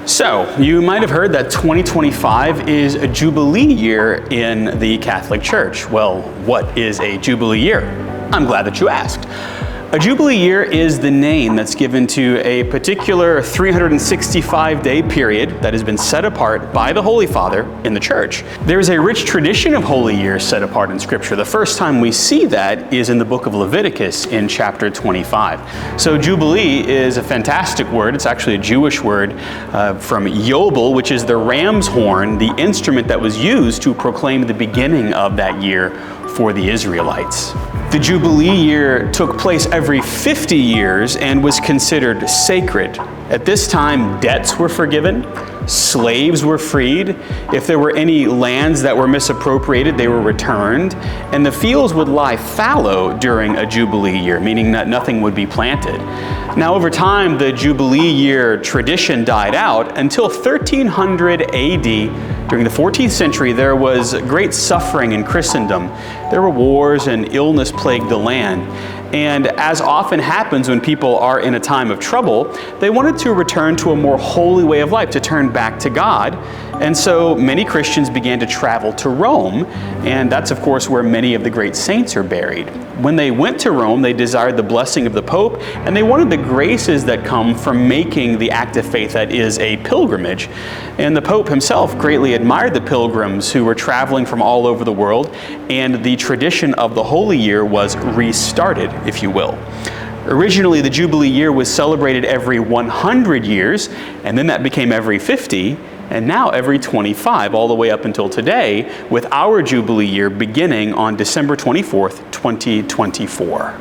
So, you might have heard that 2025 is a Jubilee year in the Catholic Church. Well, what is a Jubilee year? I'm glad that you asked. A Jubilee year is the name that's given to a particular 365-day period that has been set apart by the Holy Father in the Church. There is a rich tradition of Holy Years set apart in Scripture. The first time we see that is in the book of Leviticus in chapter 25. So Jubilee is a fantastic word. It's actually a Jewish word from Yobel, which is the ram's horn, the instrument that was used to proclaim the beginning of that year for the Israelites. The Jubilee year took place every 50 years and was considered sacred. At this time, debts were forgiven, slaves were freed. If there were any lands that were misappropriated, they were returned, and the fields would lie fallow during a Jubilee year, meaning that nothing would be planted. Now, over time, the Jubilee year tradition died out until 1300 AD. During the 14th century, there was great suffering in Christendom. There were wars and illness plagued the land. And as often happens when people are in a time of trouble, they wanted to return to a more holy way of life, to turn back to God. And so many Christians began to travel to Rome, and that's of course where many of the great saints are buried. When they went to Rome, they desired the blessing of the Pope, and they wanted the graces that come from making the act of faith that is a pilgrimage. And the Pope himself greatly admired the pilgrims who were traveling from all over the world, and the tradition of the Holy Year was restarted, if you will. Originally, the Jubilee year was celebrated every 100 years, and then that became every 50, and now every 25, all the way up until today, with our Jubilee year beginning on December 24th, 2024.